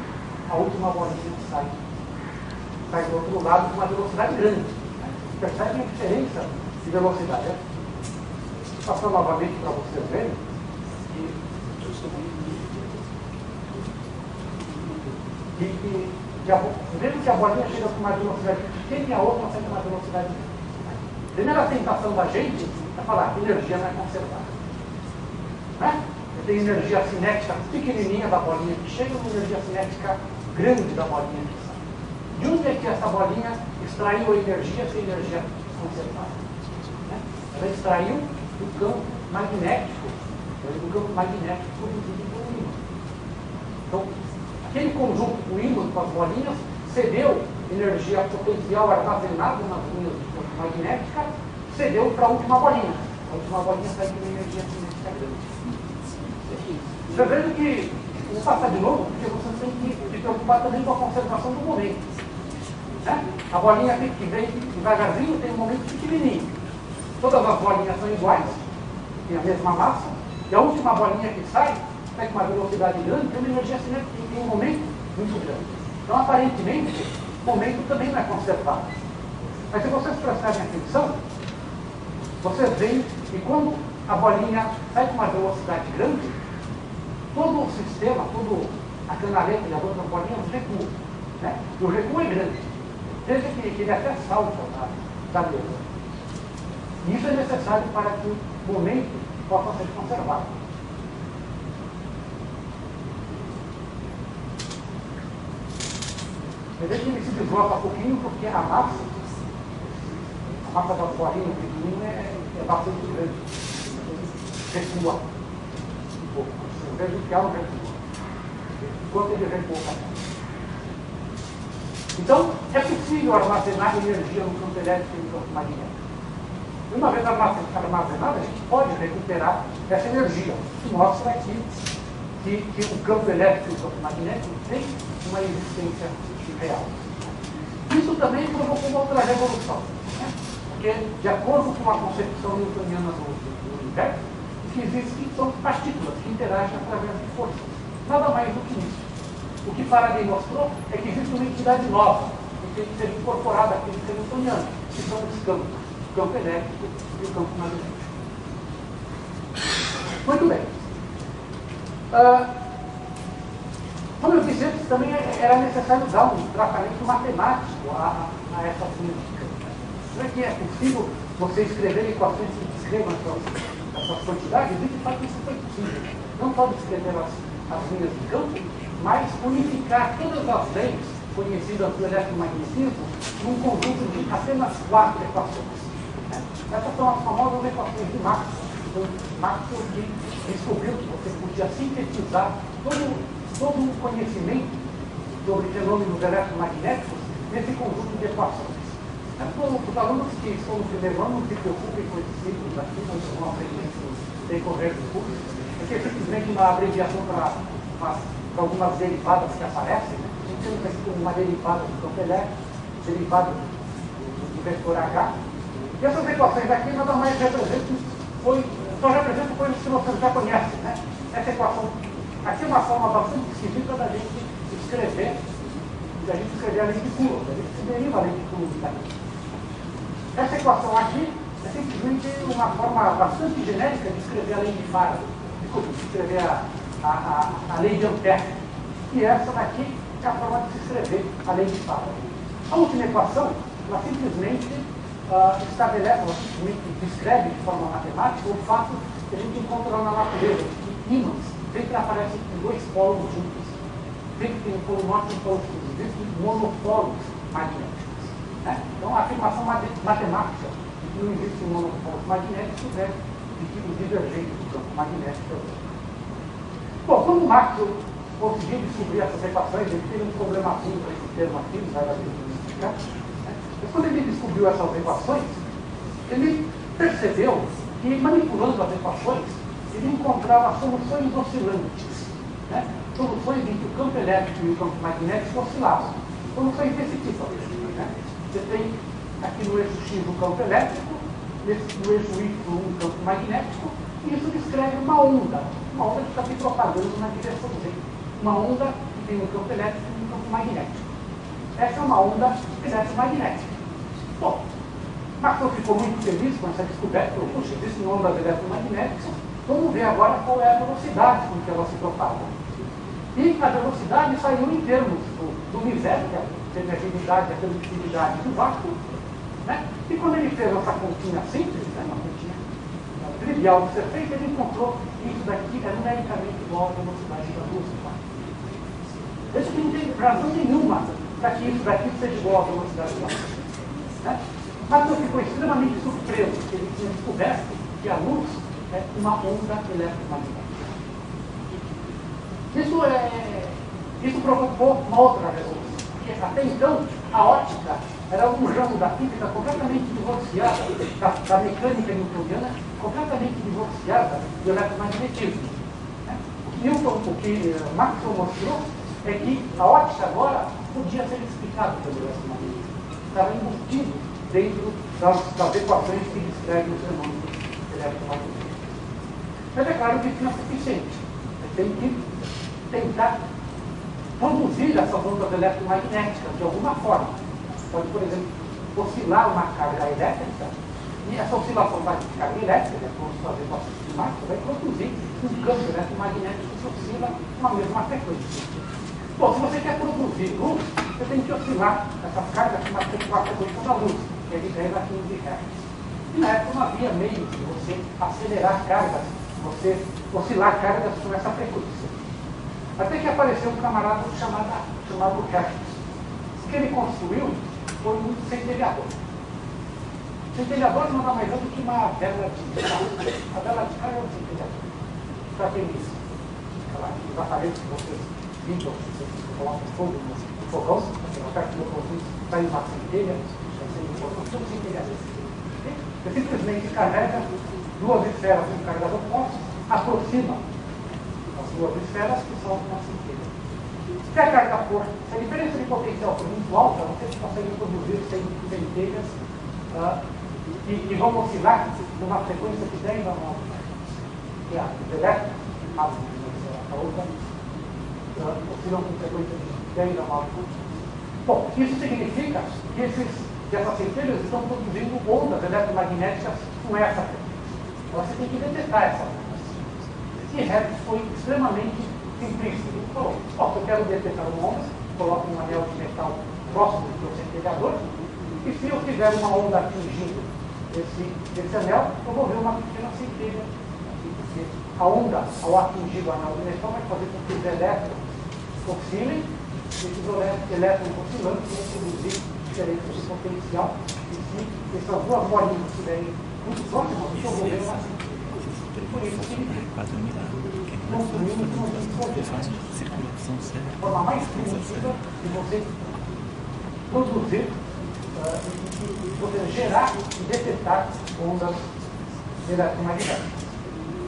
a última bolinha sai do outro lado com uma velocidade grande. Percebe a diferença de velocidade? Vou passar novamente para vocês verem. Mesmo que a bolinha chega com uma velocidade pequena e a outra sai com uma velocidade grande. A primeira tentação da gente é falar que energia não é conservada. Né? Tem energia cinética pequenininha da bolinha que chega e uma energia cinética grande da bolinha que sai. De onde é que essa bolinha extraiu a energia se a energia conservada? Né? Ela extraiu do campo magnético produzido por um ímã. Então, aquele conjunto, o ímã com as bolinhas, cedeu energia potencial armazenada nas linhas de campo magnética, cedeu para a última bolinha. A última bolinha sai com uma energia cinética grande. Você veja que, vou passar de novo, porque você tem que se preocupar também com a conservação do momento. Né? A bolinha que vem devagarzinho tem um momento pequenininho. Todas as bolinhas são iguais, tem a mesma massa, e a última bolinha que sai com uma velocidade grande, tem uma energia cinética que tem um momento muito grande. Então, aparentemente, o momento também não é conservado. Mas se vocês prestarem atenção, vocês veem que quando a bolinha sai com uma velocidade grande, todo o sistema, toda a canaleta e as outras bolinhas recuam. Né? E o recuo é grande. Veja que ele até salta da mesa. E isso é necessário para que o momento possa ser conservado. Veja que ele se desloca um pouquinho porque a massa das bolinhas pequenininhas é bastante grande. Recua um pouco. Veja que há um recuo. Enquanto ele recua. Então, é possível armazenar energia no campo elétrico e no campo magnético. Uma vez armazenada, a gente pode recuperar essa energia, que mostra que o campo elétrico e o campo magnético têm uma existência real. Isso também provocou uma outra revolução, né? Porque, de acordo com a concepção newtoniana do universo, o que existe são partículas que interagem através de forças. Nada mais do que isso. O que Faraday mostrou é que existe uma entidade nova, que tem que ser incorporada àquele que é newtoniano, que são os campos, o campo elétrico e o campo magnético. Muito bem. Como eu disse antes, também era necessário dar um tratamento matemático a essas linhas de campo. Não é que é possível você escrever equações que descrevam essas quantidades, e de fato isso foi possível. Não só descrever as linhas de campo, mas unificar todas as leis conhecidas do eletromagnetismo num conjunto de apenas 4 equações. Essas são as famosas equações de Maxwell. Então, Maxwell que descobriu que você podia sintetizar todo o conhecimento sobre fenômenos eletromagnéticos nesse conjunto de equações. Os alunos que estão no primeiro ano não se preocupem com esses ciclos aqui, não vão aprender no decorrer do curso, porque é simplesmente uma abreviação para algumas derivadas que aparecem. A gente tem aqui como uma derivada do campo elétrico, derivada do vetor H. E essas equações aqui nada mais representam, só representam coisas que vocês já conhecem, né? Essa equação aqui é uma forma bastante esquisita da gente escrever a lei de Coulomb, a gente se deriva a lei de Coulomb daqui. Essa equação aqui é simplesmente uma forma bastante genérica de escrever a lei de Faraday, de escrever a lei de Ampère. E essa daqui é a forma de se escrever a lei de Faraday. A última equação, ela simplesmente estabelece, ela simplesmente descreve de forma matemática o fato que a gente encontra lá na natureza, que ímãs sempre aparecem com dois polos juntos. Sempre tem um polo norte e um polo sul, existem monopolos magnéticos. Né? Então, a afirmação matemática de que não existe um monopolo magnético é de que o divergente do campo magnético é o. Bom, quando Maxwell conseguiu descobrir essas equações, ele teve um problemazinho para esse termo aqui, não vai dar tempo de explicar. Mas quando ele descobriu essas equações, ele percebeu que, manipulando as equações, ele encontrava soluções oscilantes. Né? Soluções em que o campo elétrico e o campo magnético oscilavam. Soluções desse tipo. Né? Você tem aqui no eixo X o campo elétrico, no eixo Y um campo magnético, e isso descreve uma onda que está se propagando na direção Z. Uma onda que tem um campo elétrico e um campo magnético. Essa é uma onda eletromagnética. Bom, Maxwell ficou muito feliz com essa descoberta. Puxa, existem ondas eletromagnéticas. Vamos ver agora qual é a velocidade com que elas se propagam. E a velocidade saiu em termos do misério, que é a permeabilidade, a permitividade do vácuo. Né? E quando ele fez essa continha simples, né, uma continha trivial de ser feita, ele encontrou que isso daqui é numericamente igual à velocidade da luz do vácuo. Isso que não tem razão nenhuma para que isso daqui seja igual à velocidade da luz. Né? Mas ele ficou extremamente surpreso, porque ele tinha descoberto que a luz é uma onda eletromagnética. Isso provocou uma outra revolução. Porque até então, a óptica era um ramo da física completamente divorciada da mecânica newtoniana, completamente divorciada do eletromagnetismo. Né? O que Maxwell mostrou é que a óptica agora podia ser explicada pelo eletromagnetismo. Estava embutido dentro das equações que descrevem os fenômenos eletromagnéticos. Mas é claro que isso não é suficiente. Você tem que tentar produzir essas ondas eletromagnéticas de alguma forma. Pode, por exemplo, oscilar uma carga elétrica, e essa oscilação da carga elétrica, como fazer com a Maxwell, vai produzir um campo eletromagnético que oscila uma mesma frequência. Bom, se você quer produzir luz, você tem que oscilar essas cargas com a frequência da luz, que é de 10 a 15 Hz. E na época não havia meio de você acelerar cargas, você oscilar cargas com essa frequência. Até que apareceu um camarada chamado Hertz. O que ele construiu foi um centelhador. Centelhador não nada mais é do que uma vela de carro. A vela de carro é um centelhador. Para aqueles aparelhos que vocês ligam, você coloca fogo no fogão, você coloca aqui no fogão, sai uma centelha, são centelhadores. Você simplesmente carrega duas esferas em cargas opostas, aproxima as duas esferas que são uma centelha. Se a carga for, se a diferença de potencial for muito alta, vocês conseguem produzir centelhas que vão oscilar numa frequência de 10 a 9. Que é a elétrica, a outra, oscilam com frequência de 10 a 9. Bom, isso significa que essas centelhas estão produzindo ondas eletromagnéticas com essa frequência. Então você tem que detectar essa frequência. E Hertz foi extremamente simplista. Ele falou, se eu quero detectar uma onda, coloco um anel de metal próximo do centelhador, e se eu tiver uma onda atingindo esse anel, eu vou ver uma pequena centelha. Porque a onda, ao atingir o anel de metal, vai fazer com que os elétrons oscilem, e esses elétrons oscilantes vão produzir diferenças de potencial, e se essas duas bolinhas estiverem muito próximas, eu vou ver uma centelha. Por isso que construímos a forma mais primitiva de você produzir você gerar e detectar ondas eletromagnéticas.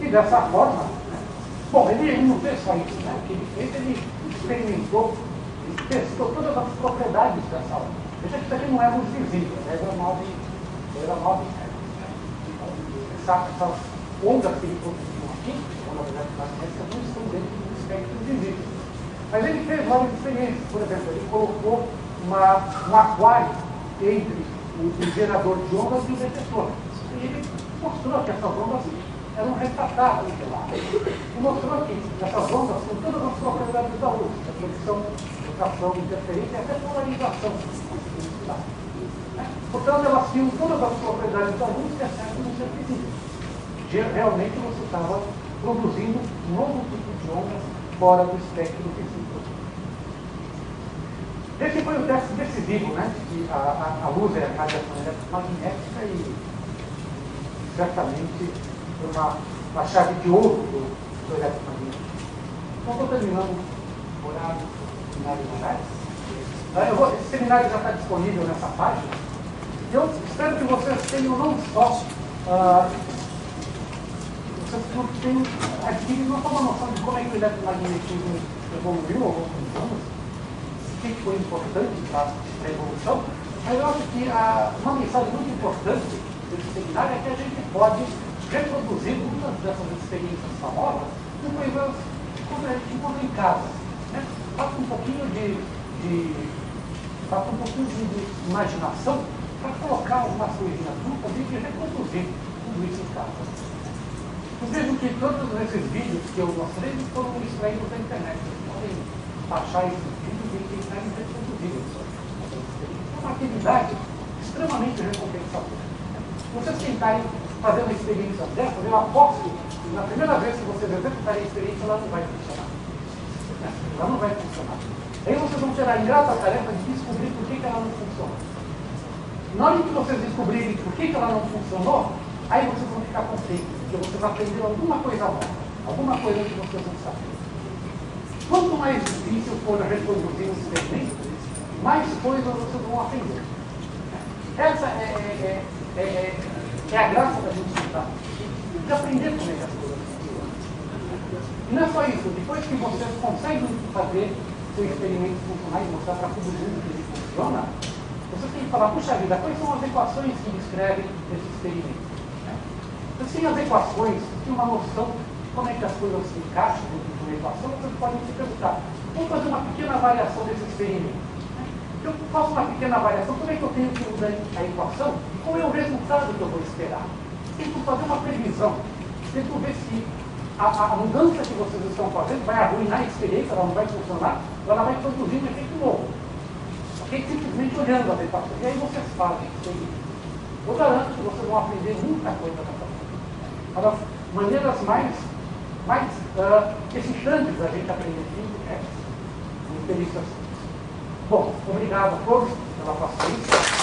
E dessa forma, né, bom, ele não fez só isso, né? O que ele fez, ele experimentou, ele testou todas as propriedades dessa onda. Veja que isso aqui não é luz visível, né? Essas ondas que ele produziu aqui, ondas eletromagnéticas, não estão dentro do espectro visível. Mas ele fez várias experiências. Por exemplo, ele colocou um aquário entre o gerador de ondas e o detetor. E ele mostrou que essas ondas eram refratáveis pela água. E mostrou que essas ondas têm todas as propriedades da luz: reflexão, refração, interferência e até polarização. Portanto, elas tinham todas as propriedades da luz que é certo não ser visível. Realmente você estava produzindo um novo tipo de ondas fora do espectro visível. Esse foi o teste decisivo, né? Que a luz é a radiação eletromagnética e certamente uma chave de ouro do eletromagnetismo. Então, estou terminando o horário do seminário de horários. Esse seminário já está disponível nessa página. E eu espero que vocês tenham não só vocês tenham adquirido não só uma noção de como é que o eletromagnetismo evoluiu ao longo dos anos, o que foi importante para a evolução, mas eu acho que uma mensagem muito importante desse seminário é que a gente pode reproduzir muitas dessas experiências famosas com coisas que a gente encontra em casa. Né? Faça um pouquinho de imaginação para colocar algumas coisinhas juntas e reproduzir tudo isso em casa. Vocês vejam que todos esses vídeos que eu mostrei foram extraídos da internet. Vocês podem baixar esses vídeos e tentar reproduzir. É uma atividade extremamente recompensadora. Se vocês tentarem fazer uma experiência dessas, eu aposto que na primeira vez que vocês executarem a experiência, ela não vai funcionar. Ela não vai funcionar. Aí vocês vão ter a ingrata tarefa de descobrir por que ela não funciona. Na hora que vocês descobrirem por que ela não funcionou, aí vocês vão ficar contentes, porque vocês aprenderam alguma coisa nova, alguma coisa que vocês não sabiam. Quanto mais difícil for reproduzir um experimento, mais coisas vocês vão aprender. Essa é a graça da gente estudar, de aprender como é que as coisas funcionam. E não é só isso, depois que vocês conseguem fazer seu experimento funcionar e mostrar para todo mundo que ele funciona, vocês têm que falar, puxa vida, quais são as equações que descrevem esse experimento? Vocês têm as equações, têm uma noção de como é que as coisas se encaixam dentro de uma equação, vocês podem se perguntar, vamos fazer uma pequena variação desse experimento. Eu faço uma pequena variação, como é que eu tenho que usar a equação? E qual é o resultado que eu vou esperar? Tento fazer uma previsão, tento ver se a mudança que vocês estão fazendo vai arruinar a experiência, ela não vai funcionar, ela vai produzir um efeito novo. Ok? Simplesmente olhando as equações. E aí vocês fazem isso aí. Eu garanto que vocês vão aprender muita coisa nessa forma. Uma das maneiras mais excitantes da gente aprender física é essa. Bom, obrigado a todos pela paciência.